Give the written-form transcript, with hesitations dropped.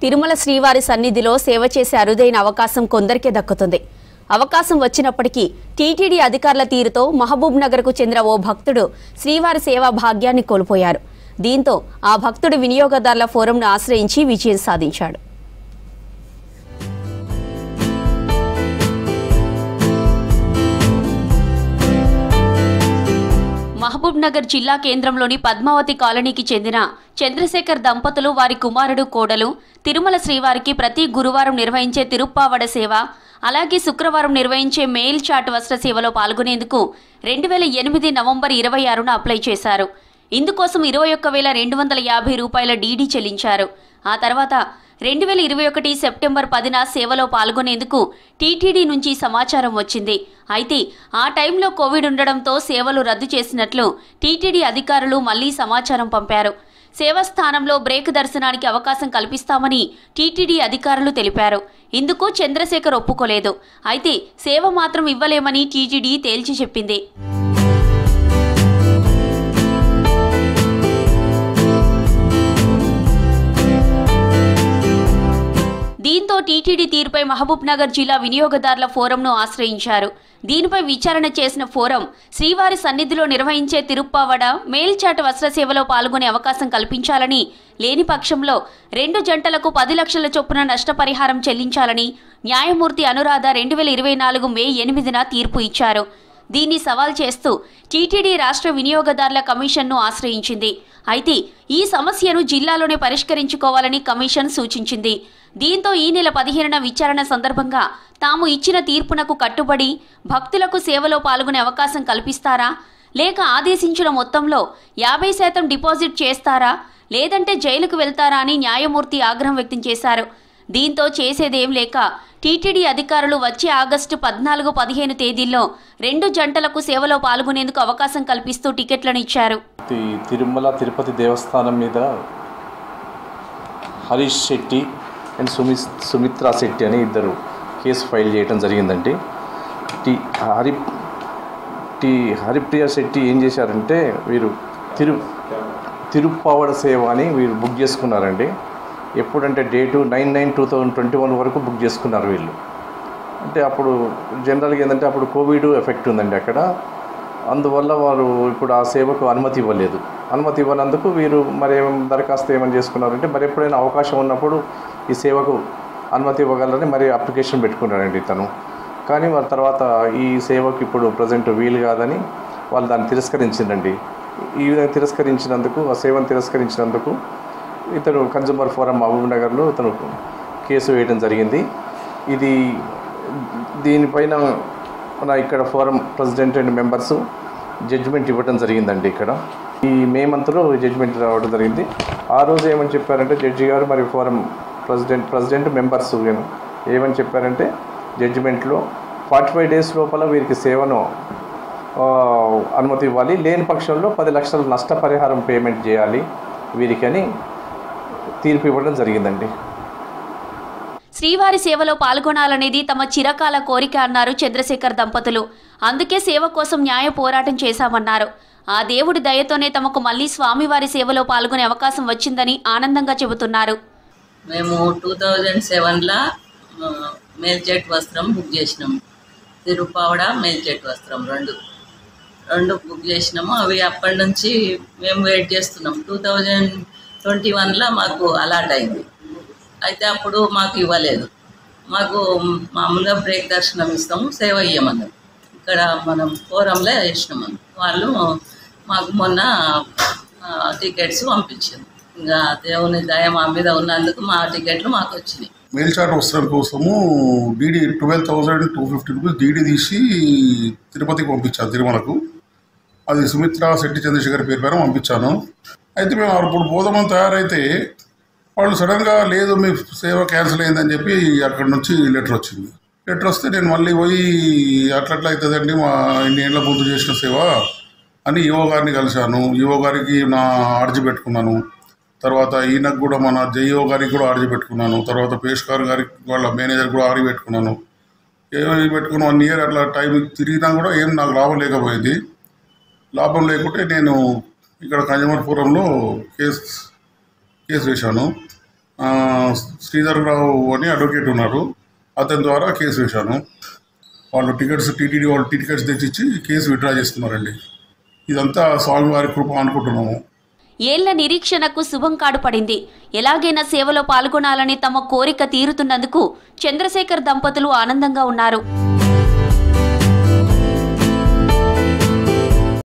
తిరుమల శ్రీవారి సన్నిధిలో సేవ చేసే అరుదైన అవకాశం కొందరికే దక్కుతుంది. అవకాశం వచ్చినప్పటికీ టీటీడీ అధికారుల తీరుతో మహబూబ్ నగర్కు చెందిన ఓ భక్తుడు శ్రీవారి సేవా భాగ్యాన్ని కోల్పోయారు. దీంతో ఆ భక్తుడు వినియోగదారుల ఫోరంను ఆశ్రయించి విజయం సాధించాడు. మహబూబ్ నగర్ జిల్లా కేంద్రంలోని పద్మావతి కాలనీకి చెందిన చంద్రశేఖర్ దంపతులు వారి కుమారుడు కోడలు తిరుమల శ్రీవారికి ప్రతి గురువారం నిర్వహించే తిరుప్పావడ సేవ, అలాగే శుక్రవారం నిర్వహించే మెయిల్ చాట్ వస్త్ర సేవలో పాల్గొనేందుకు 2008 నవంబర్ 26న అప్లై చేశారు. ఇందుకోసం 21,250 రూపాయల డీడీ చెల్లించారు. ఆ తర్వాత 2021 సెప్టెంబర్ 10న సేవలో పాల్గొనేందుకు టీటీడీ నుంచి సమాచారం వచ్చింది. అయితే ఆ టైంలో కోవిడ్ ఉండడంతో సేవలు రద్దు చేసినట్లు టీటీడీ అధికారులు మళ్లీ సమాచారం పంపారు. సేవ స్థానంలో బ్రేక్ దర్శనానికి అవకాశం కల్పిస్తామని టీటీడీ అధికారులు తెలిపారు. ఇందుకు చంద్రశేఖర్ ఒప్పుకోలేదు. అయితే సేవ మాత్రం ఇవ్వలేమని టీటీడీ తేల్చి చెప్పింది. దీంతో టీటీడీ తీరుపై మహబూబ్ నగర్ జిల్లా వినియోగదారుల ఫోరంను ఆశ్రయించారు. దీనిపై విచారణ చేసిన ఫోరం శ్రీవారి సన్నిధిలో నిర్వహించే తిరుప్పావడ, మేల్చాట్ వస్త్ర సేవలో పాల్గొనే అవకాశం కల్పించాలని, లేని పక్షంలో 2 జంటలకు 10 లక్షల చొప్పున నష్టపరిహారం చెల్లించాలని న్యాయమూర్తి అనురాధ 2024 మే 8న తీర్పు ఇచ్చారు. దీన్ని సవాల్ చేస్తూ టీటీడీ రాష్ట్ర వినియోగదారుల కమిషన్ను ఆశ్రయించింది. అయితే ఈ సమస్యను జిల్లాలోనే పరిష్కరించుకోవాలని కమిషన్ సూచించింది. దీంతో ఈ నెల 15న విచారణ సందర్భంగా తాము ఇచ్చిన తీర్పునకు కట్టుబడి భక్తులకు సేవలో పాల్గొనే అవకాశం కల్పిస్తారా, లేక ఆదేశించిన మొత్తంలో 50% డిపాజిట్ చేస్తారా, లేదంటే జైలుకు వెళ్తారా అని న్యాయమూర్తి ఆగ్రహం వ్యక్తం చేశారు. దీంతో చేసేదేం లేక టీటీడీ అధికారులు వచ్చే ఆగస్టు 14, 15 తేదీల్లో 2 జంటలకు సేవలో పాల్గొనేందుకు అవకాశం కల్పిస్తూ టికెట్లను ఇచ్చారు. తిరుమల తిరుపతి దేవస్థానం మీద హరీష్ శెట్టి అండ్ సుమిత్రా శెట్టి అని ఇద్దరు కేసు ఫైల్ చేయడం జరిగిందండి. హరిప్రియ శెట్టి ఏం చేశారంటే వీరు తిరుప్పావడ సేవ అని వీరు బుక్ చేసుకున్నారండి. ఎప్పుడంటే డేటు 9/9/2021 వరకు బుక్ చేసుకున్నారు వీళ్ళు. అంటే అప్పుడు జనరల్గా ఏంటంటే అప్పుడు కోవిడ్ ఎఫెక్ట్ ఉందండి అక్కడ. అందువల్ల వారు ఇప్పుడు ఆ సేవకు అనుమతి ఇవ్వలేదు. అనుమతి ఇవ్వనందుకు వీరు మరి దరఖాస్తు ఏమని చేసుకున్నారంటే మరి ఎప్పుడైనా అవకాశం ఉన్నప్పుడు ఈ సేవకు అనుమతి ఇవ్వగలరని మరి అప్లికేషన్ పెట్టుకున్నారండి ఇతను. కానీ వారి తర్వాత ఈ సేవకు ఇప్పుడు ప్రజెంట్ వీలు కాదని వాళ్ళు దాన్ని తిరస్కరించిందండి. ఈ విధంగా తిరస్కరించినందుకు, ఆ సేవను తిరస్కరించినందుకు ఇతను కన్జ్యూమర్ ఫోరం మహబూబ్ నగర్లో ఇతను కేసు వేయడం జరిగింది. దీనిపైన మన ఇక్కడ forum president and members judgement ఇవ్వడం జరిగిందండి. ఇక్కడ ఈ మే మంత్లో జడ్జిమెంట్ రావడం జరిగింది. ఆ రోజు ఏమని చెప్పారంటే జడ్జి గారు మరి ఫోరం ప్రెసిడెంట్ మెంబర్స్ ఏమని చెప్పారంటే జడ్జిమెంట్లో 45 డేస్ లోపల వీరికి సేవను అనుమతి ఇవ్వాలి, లేని పక్షంలో 10 లక్షల నష్టపరిహారం పేమెంట్ చేయాలి వీరికి అని తీర్పు ఇవ్వడం జరిగిందండి. శ్రీవారి సేవలో పాల్గొనాలనేది తమ చిరకాల కోరిక అన్నారు చంద్రశేఖర్ దంపతులు. అందుకే సేవ కోసం న్యాయ పోరాటం చేశామన్నారు. ఆ దేవుడి దయతోనే తమకు మళ్లీ స్వామివారి సేవలో పాల్గొనే అవకాశం వచ్చిందని ఆనందంగా చెబుతున్నారు. మేము 2007లో మేల్చెట్ వస్త్రం బుక్ చేసినాము. తిరుప్పావడ, మేల్చెట్ వస్త్రం రెండు బుక్ చేసినాము. అవి అప్పటి నుంచి మేము వెయిట్ చేస్తున్నాం. 2021లో మాకు అలాట్ అయింది. అయితే అప్పుడు మాకు ఇవ్వలేదు. మాకు మామూలుగా బ్రేక్ దర్శనం ఇస్తాము, సేవ ఇయ్యమన్నారు. ఇక్కడ మనం ఫోరంలో వేసినామని వాళ్ళు మాకు మొన్న టికెట్స్ పంపించారు. ఇంకా దేవుని దయ మా మీద ఉన్నందుకు మా టికెట్లు మాకు వచ్చినాయి. మేల్చాట్ వస్త్రం కోసము డీడీ 12,250 రూపీస్ డీడీ తీసి తిరుపతికి పంపించాను, తిరుమలకు. అది సుమిత్రా శెట్టి చంద్రశేఖర్ పేరు పైన పంపించాను. అయితే మేము అప్పుడు పోదామని తయారైతే వాళ్ళు సడన్గా లేదు మీ సేవ క్యాన్సిల్ అయిందని చెప్పి అక్కడి నుంచి లెటర్ వచ్చింది. లెటర్ వస్తే నేను మళ్ళీ పోయి అట్లా అవుతుందండి మా ఇన్ని ఏళ్ళ ముందు చేసిన సేవ అని ఈవో గారిని కలిశాను. ఈవో గారికి నా అర్జీ పెట్టుకున్నాను. తర్వాత ఈయనకు కూడా మన జేఈఓ గారికి కూడా ఆర్డీ పెట్టుకున్నాను. తర్వాత పేష్కార్ గారికి వాళ్ళ మేనేజర్ కూడా ఆర్డీ పెట్టుకున్నాను. ఏమి పెట్టుకుని 1 ఇయర్ అట్లా టైం తిరిగినా కూడా ఏం నాకు లాభం లేకపోయింది. లాభం లేకుంటే నేను ఇక్కడ కన్జ్యూమర్ ఫోరంలో కేసు వేశాను. శ్రీధర్ రావు అని అడ్వకేట్ ఉన్నారు, అతని ద్వారా కేసు వేశాను. వాళ్ళు టికెట్స్ టీటీడీ వాళ్ళు టికెట్స్ తెచ్చిచ్చి కేసు విత్డ్రా చేస్తున్నారండి. ఇదంతా స్వామివారి కృప అనుకుంటున్నాము. ఏళ్ల నిరీక్షణకు శుభం కాడు పడింది. ఎలాగైనా సేవలో పాల్గొనాలని తమ కోరిక తీరుతున్నందుకు చంద్రశేఖర్ దంపతులు ఆనందంగా ఉన్నారు.